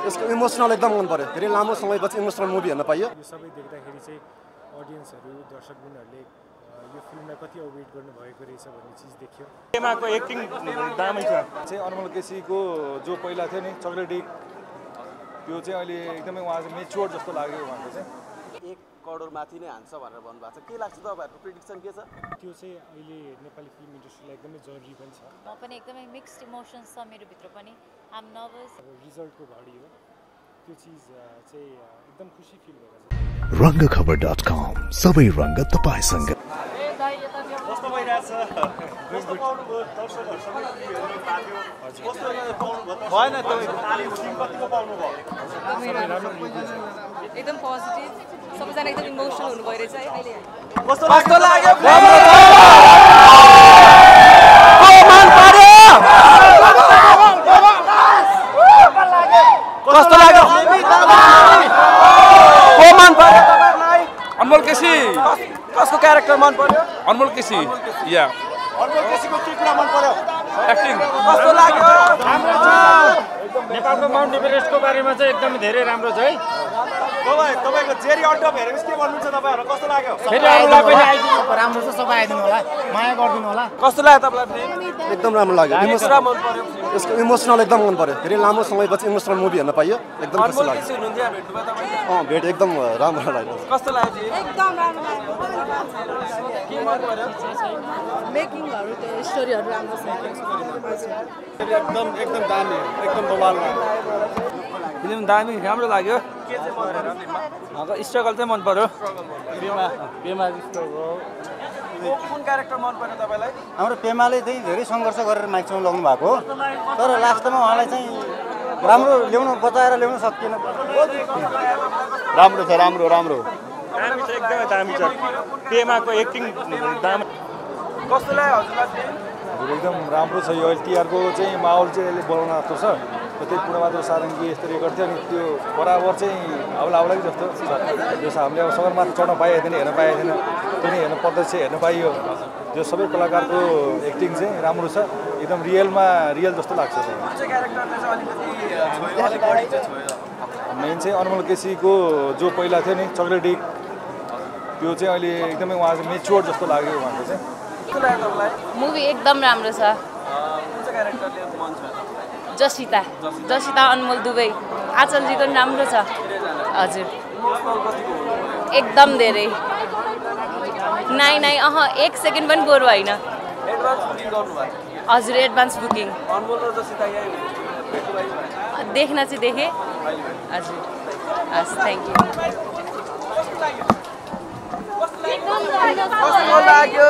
यसको इमोसनल एकदम मन पर्यो। धेरै लामो समयपछि इमोसनल मुभी हेर्न पाइयो। यो सबै देख्दाखेरि चाहिँ अडियन्सहरू दर्शकबिनहरूले यो फिल्मलाई कति अवेट गर्नुभएको रहेछ भन्ने चिज देखियो। पेमाको एक्टिङ दामी छ। चाहिँ अनमोल केसीको जो पहिला थियो नि चक्लेटी त्यो चाहिँ अहिले एकदमै उहाँ चाहिँ मेच्योर जस्तो लाग्यो उहाँको चाहिँ। 1 करोड माथि नै हान्छ भनेर भन्नुभएको छ। के लाग्छ तपाईँहरूको प्रेडिक्सन के छ? त्यो चाहिँ अहिले नेपाली फिल्म इन्डस्ट्रीलाई एकदमै जरुरी पनि छ। म पनि एकदमै मिक्स्ड इमोसन्स छ मेरो भित्र पनि। I am nervous. अब रिजल्टको घडी हो, त्यो चिज चाहिँ एकदम खुसी फिल भइरहेछ। रङ्गखबर.com सबै रङ्ग तपाईसँग। कस्तो भइरहेछ? कस्तो पाउनुभयो? दर्शकहरू सबै हेर्नु पायो। कस्तो पाउनुभयो? भएन तपाईँ तालिम कतिको पाउनुभयो? एकदम पोजिटिभ, सबैजना एकदम इमोसनल हुनु भइरहेछ है अहिले। कस्तो लाग्यो? कस्तो लाग्यो? को मन पर्यो तपाईहरुलाई? अनमोल केसी। कसको क्यारेक्टर मन पर्यो? अनमोल केसी या अनमोल केसीको के कुरा मन पर्यो? एक्टिङ कस्तो लाग्यो? राम्रो छ। नेपालको माउन्ट एभरेस्टको बारेमा चाहिँ एकदमै धेरै राम्रो छ है। तपाईको जेरी अड्डप हेरेपछि के भन्नुहुन्छ तपाईहरु? कस्तो लाग्यो? फेरि अरूलाई पनि आइदिनु राम्रो छ, सबै आइदिनु होला, माया गरिदिनु होला। कस्तो लाग्यो तपाईलाई? एकदम राम्रो लाग्यो। पुरा मन पर्यो। यसको इमोसनल एकदम मन पर्यो। धेरै लामो समयपछि इमोसनल मुभी हेर्न पाइयो। एकदम खुसी अनमोल लाग्यो। केसी हुनुहुन्थ्यो भेट्नुभयो तपाईले? भेट एकदम राम्रो लाग्यो। कस्तो लाग्यो? एकदम राम्रो लाग्यो। के मन पर्यो? मेकिङहरु त्यो स्टोरीहरु राम्रो छ। एकदम दामी, एकदम बवाल लाग्यो। फिल्म दामी राम्रो लाग्यो। के चाहिँ मन पर्यो फिल्ममा? स्ट्रगल चाहिँ मन पर्यो। पेमा जस्तो हो। कुन क्यारेक्टर मन पर्यो तपाईलाई? हाम्रो पेमाले चाहिँ धेरै सङ्घर्ष गरेर माइकसम्म ल्याउनु भएको हो, तर लास्टमा उहाँलाई चाहिँ राम्रो ल्याउन बचाएर ल्याउन सकिएन। राम्रो छ, राम्रो राम्रो दामी छ, एकदमै दामी छ। पेमाको एक्टिङ दामी। कस्तो लाग्यो हजुरलाई? एकदम राम्रो छ। यो तिहारको चाहिँ माहौल चाहिँ अहिले बोलाउन जस्तो छ। त्यही पूर्णबहादुर सारङ्गी यसरी गर्थ्यो नि, त्यो बराबर चाहिँ आउला जस्तो छ। जस हामीले अब सगरमाथा चढ्न पाएको थिएन, हेर्न पाएको थिएन, त्यो नि हेर्न प्रत्यक्ष हेर्न पाइयो। त्यो सबै कलाकारको एक्टिङ चाहिँ राम्रो छ, एकदम रियल जस्तो लाग्छ। मेन चाहिँ अनमोल केसीको जो पहिला थियो नि चक्लेटी त्यो चाहिँ अहिले एकदमै उहाँ चाहिँ मेच्योर जस्तो लाग्यो उहाँको चाहिँ। मुभी एकदम राम्रो छ। जसिता अनमोल दुबई, आचलजीको पनि राम्रो छ। हजुर एकदम धेरै। नाइ 1 सेकेन्ड पनि बोर होइन। हजुर एडभान्स बुकिङ। देख्न चाहिँ देखेँ। हजुर हस्, थ्याङ्क यू। कस्तो लाग्यो?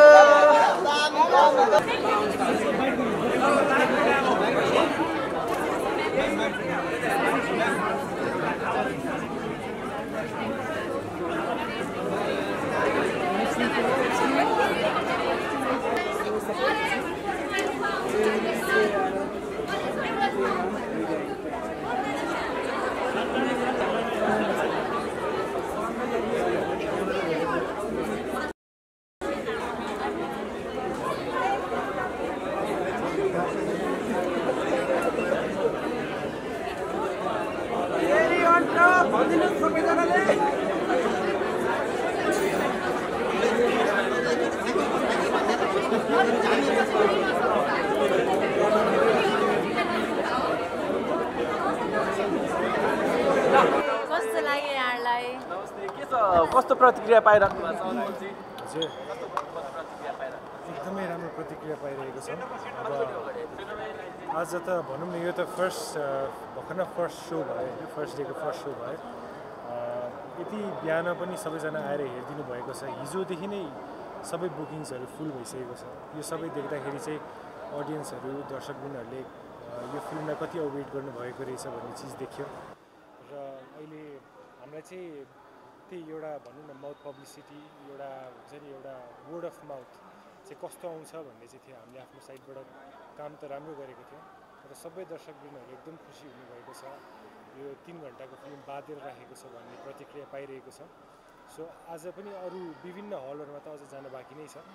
कस्तो प्रतिक्रिया पाइराख्नु भएको छ? हजुर एकदमै राम्रो प्रतिक्रिया पाइरहेको छ। अब आज त भनौँ न, यो त भर्खर फर्स्ट सो भयो, फर्स्ट डेको फर्स्ट सो भयो। यति बिहान पनि सबैजना आएर हेरिदिनु भएको छ। हिजोदेखि नै सबै बुकिङ्सहरू फुल भइसकेको छ। यो सबै देख्दाखेरि चाहिँ अडियन्सहरू दर्शकबिनहरूले यो फिल्मलाई कति अवेट गर्नुभएको रहेछ भन्ने चिज देखियो। र अहिले हामीलाई चाहिँ त्यही एउटा भनौँ न माउथ पब्लिसिटी, एउटा हुन्छ नि, एउटा वर्ड अफ माउथ चाहिँ कस्तो आउँछ भन्ने चाहिँ थियो। हामीले आफ्नो साइडबाट काम त राम्रो गरेको थियौँ, तर सबै दर्शकबिनहरू एकदम खुसी हुनुभएको छ। यो 3 घन्टाको फिल्म बाँधेर राखेको छ भन्ने प्रतिक्रिया पाइरहेको छ। सो आज पनि अरू विभिन्न हलहरूमा त अझ जान बाँकी नै छ।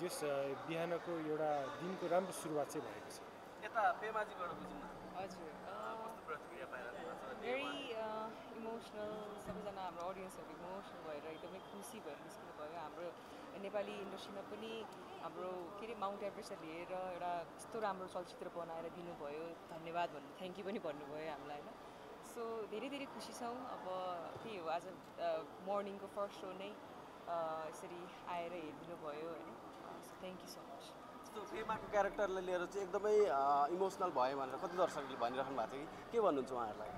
जस बिहानको एउटा दिनको राम्रो सुरुवात चाहिँ भएको छ। यता पेमाजीबाट बुझौँ न। हजुर कस्तो प्रतिक्रिया पाइराख्नु भएको छ? भेरी अडियन्सहरू इमोसनल भएर एकदमै खुसी भएर निस्किनु भयो हाम्रो नेपाली इन्डस्ट्रीमा पनि हाम्रो के अरे माउन्ट एभरेस्टलाई लिएर एउटा यस्तो राम्रो चलचित्र बनाएर दिनुभयो धन्यवाद भन्नु थ्याङ्क यू पनि भन्नुभयो हामीलाई होइन सो धेरै धेरै खुसी छौँ अब त्यही हो आज मर्निङको फर्स्ट सो नै यसरी आएर हेरिदिनु भयो होइन so thank you so much जस्तो पेमाको क्यारेक्टरलाई लिएर चाहिँ एकदमै इमोसनल भयो भनेर कति दर्शकले भनिराख्नु भएको छ कि के भन्नुहुन्छ उहाँहरूलाई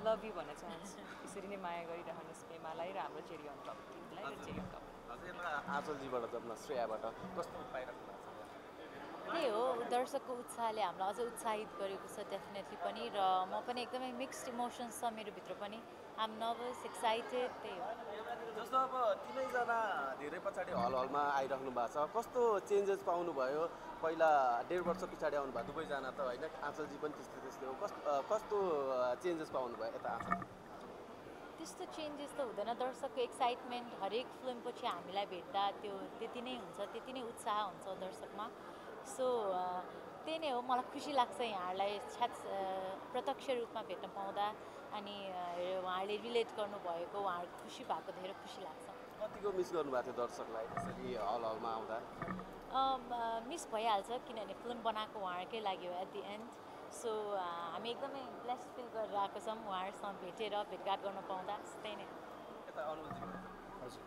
लभ यु भन्न चाहन्छु यसरी नै माया गरिरहनुहोस् पेमालाई र हाम्रो चेरी अन टप टिमलाई र चेरी अन टप हजुर आँचलजीबाट जम्न श्रेयाबाट कस्तो पाइराख्नु भएको छ त्यही हो दर्शकको उत्साहले हामीलाई अझ उत्साहित गरेको छ डेफिनेटली पनि र म पनि एकदमै मिक्स्ड इमोसन्स छ मेरो भित्र पनि आइ एम नर्भस एक्साइटेड त्यही हो जस्तो अब तिनैजना धेरै पछाडि हलमा आइराख्नु भएको छ कस्तो चेन्जेस पाउनुभयो पहिला 1.5 वर्ष पछाडि आउनु भयो दुवैजना त होइन आँचलजी पनि त्यस्तै हो कस्तो चेन्जेस पाउनुभयो यता आँचल त्यस्तो चेन्जेस त हुँदैन दर्शकको एक्साइटमेन्ट हरेक फिल्मपछि हामीलाई भेट्दा त्यो त्यति नै हुन्छ त्यति नै उत्साह हुन्छ दर्शकमा सो त्यही नै हो मलाई खुसी लाग्छ यहाँहरूलाई प्रत्यक्ष रूपमा भेट्न पाउँदा अनि उहाँहरूले रिलेट गर्नुभएको उहाँहरूको खुसी भएको धेरै खुसी लाग्छ कतिको मिस गर्नुभएको थियो दर्शकलाई यसरी हलमा आउँदा मिस भइहाल्छ किनभने फिल्म बनाएको उहाँहरूकै लागि हो एट दि एन्ड सो हामी एकदमै ब्लेस फिल गरेर आएको छौँ उहाँहरूसँग भेटेर भेटघाट गर्न पाउँदा त्यही नै यता अनुजजी हजुर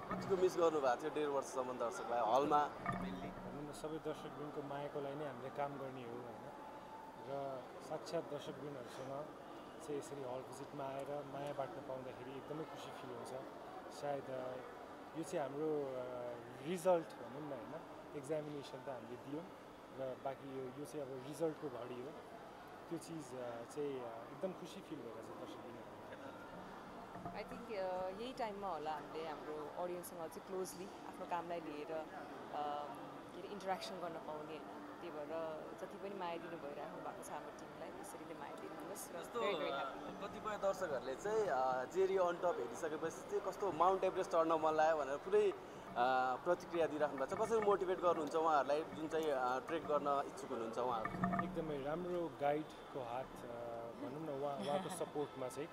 कतिको मिस गर्नुभएको थियो 1.5 वर्षसम्म दर्शकलाई हलमा मेनली सबै दर्शकवृन्दको मायाको लागि नै हामीले काम गर्ने हो होइन र साक्षात् दर्शकवृन्दहरूसँग चाहिँ यसरी हल भिजिटमा आएर माया बाँड्न पाउँदाखेरि एकदमै खुसी फिल हुन्छ सायद यो चाहिँ हाम्रो रिजल्ट भनौँ न होइन एक्जामिनेसन त हामीले दियौँ र बाँकी यो चाहिँ अब रिजल्टको घडी हो त्यो चिज चाहिँ एकदम खुसी फिल भइरहेछ दर्शकवृन्दहरू आई थिङ्क यही टाइममा होला हामीले हाम्रो अडियन्ससँग चाहिँ क्लोजली आफ्नो कामलाई लिएर के अरे इन्टरेक्सन गर्न पाउने होइन त्यही भएर जति पनि माया दिनु भइराख्नु भएको छ हाम्रो टिमलाई त्यसरी नै माया दिनुहोस् र कतिपय दर्शकहरूले चाहिँ जेरी अन टप हेरिसकेपछि चाहिँ कस्तो माउन्ट एभरेस्ट चढ्न मन लाग्यो भनेर पुरै प्रतिक्रिया दिइराख्नु भएको छ कसरी मोटिभेट गर्नुहुन्छ उहाँहरूलाई जुन चाहिँ ट्रेक गर्न इच्छुक हुनुहुन्छ उहाँहरू एकदमै राम्रो गाइडको हात भनौँ न उहाँको सपोर्टमा चाहिँ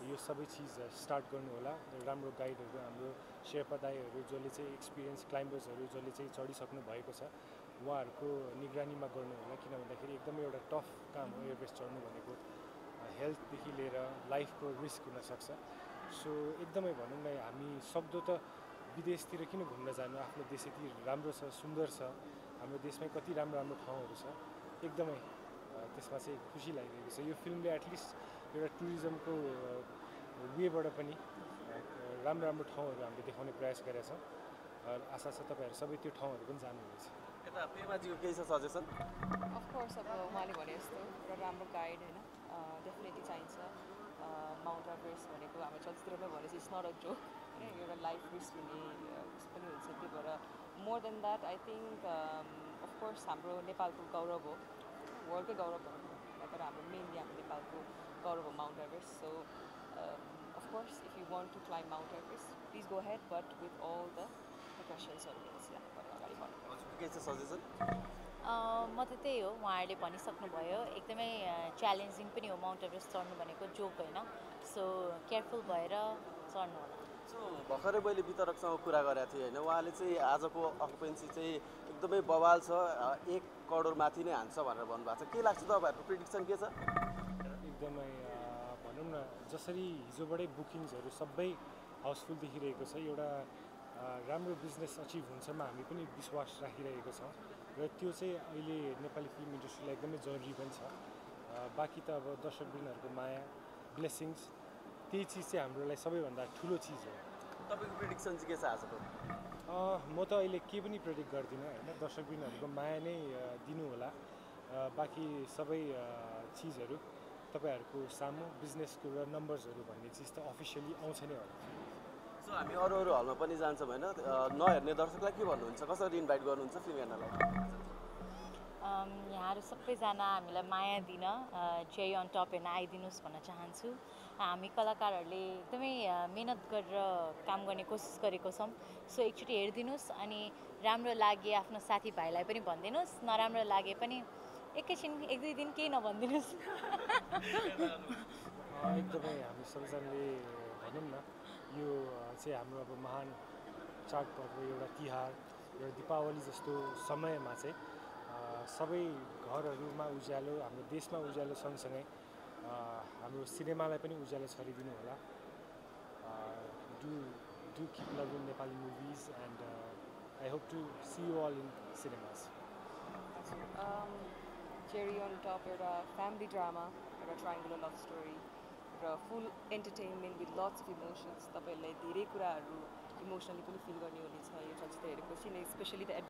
यो सबै चिज स्टार्ट गर्नु होला राम्रो गाइडहरू हाम्रो शेर्पा दाईहरू जसले चाहिँ एक्सपिरियन्स क्लाइम्बर्सहरू जसले चाहिँ चढिसक्नु भएको छ उहाँहरूको निगरानीमा गर्नु होला किन भन्दाखेरि एकदमै एउटा टफ काम हो एभरेस्ट चढ्नु भनेको हेल्थदेखि लिएर लाइफको रिस्क हुनसक्छ सो एकदमै भनौँ न हामी सक्दो त विदेशतिर किन घुम्न जानु आफ्नो देश यति राम्रो छ सुन्दर छ हाम्रो देशमै कति राम्रो राम्रो ठाउँहरू छ एकदमै त्यसमा चाहिँ खुसी लागिरहेको छ यो फिल्मले एटलिस्ट एउटा टुरिज्मको वेबाट पनि राम्रो राम्रो ठाउँहरू हामीले देखाउने प्रयास गरेका छौँ आशा छ तपाईँहरू सबै त्यो ठाउँहरू पनि जानुहुनेछ यता पेमाजीको केही छ सजेसन अफकोर्स अब उहाँले भने जस्तो एउटा राम्रो गाइड होइन डेफिनेटली चाहिन्छ माउन्ट एभरेस्ट भनेको हाम्रो चलचित्रमा भनेपछि इट्स नट अ जोक होइन एउटा लाइफ रिस्क हुने पनि हुन्छ त्यही भएर more than that I think of course हाम्रो नेपालको गौरव हो वर्ल्डकै गौरव भनौँ तर हाम्रो मेनली हाम्रो नेपालको गौरव हो Mount Everest so of course if you want to climb Mount Everest please go ahead but with all the प्रिकसन्सहरू अगाडि बढ्नु के छ सजेसन म त त्यही हो उहाँहरूले भनिसक्नुभयो एकदमै च्यालेन्जिङ पनि हो माउन्ट एभरेस्ट चढ्नु भनेको जोक होइन सो केयरफुल भएर चढ्नु होला सो भर्खरै मैले वितरकसँग कुरा गरेको थिएँ होइन उहाँले चाहिँ आजको अकुपेन्सी चाहिँ एकदमै बवाल छ 1 करोड माथि नै हान्छ भनेर भन्नुभएको छ के लाग्छ तपाईँहरूको प्रिडिक्सन के छ एकदमै भनौँ न जसरी हिजोबाटै बुकिङ्सहरू सबै हाउसफुल देखिरहेको छ एउटा राम्रो बिजनेस अचिभ हुन्छमा हामी पनि विश्वास राखिरहेको छौँ र त्यो चाहिँ अहिले नेपाली फिल्म इन्डस्ट्रीलाई एकदमै जरुरी पनि छ बाँकी त अब दर्शकवृन्दहरूको माया ब्लेसिङ्स त्यही चिज चाहिँ हाम्रो लागि सबैभन्दा ठुलो चिज हो तपाईँको प्रिडिक्सन चाहिँ के छ आजको म त अहिले केही पनि प्रेडिक्ट गर्दिनँ होइन दर्शकवृन्दहरूको माया नै दिनु होला बाँकी सबै चिजहरू तपाईँहरूको सामु बिजनेसको र नम्बर्सहरू भन्ने चिज त अफिसियली आउँछ नै होला सो हामी अरू हलमा पनि जान्छौँ होइन नहेर्ने दर्शकलाई के भन्नुहुन्छ कसरी इन्भाइट गर्नुहुन्छ फिल्म हेर्नलाई यहाँहरू सबैजना हामीलाई माया दिन चेरी अन टप हेर्न आइदिनुहोस् भन्न चाहन्छु हामी कलाकारहरूले एकदमै मेहनत गरेर काम गर्ने कोसिस गरेको छौँ सो एकचोटि हेरिदिनुहोस् अनि राम्रो लागे आफ्नो साथीभाइलाई पनि भनिदिनुहोस् नराम्रो लागे पनि एकैछिन 1-2 दिन केही नभनिदिनुहोस् एकदमै हामी सबैजनाले भनौँ न यो चाहिँ हाम्रो अब महान चाडपर्व एउटा तिहार एउटा दीपावली जस्तो समयमा चाहिँ सबै घरहरूमा उज्यालो हाम्रो देशमा उज्यालो सँगसँगै हाम्रो सिनेमालाई पनि उज्यालो छरिदिनु होला do keep loving Nepali movies and I hope to see you all in cinemas. Cherry on top एउटा family drama एउटा triangular love story र full entertainment with lots of emotions तपाईहरुलाई धेरै कुराहरु इमोसनली पनि फिल गर्ने हुनेछ यो चलचित्र हेरेपछि स्पेशली द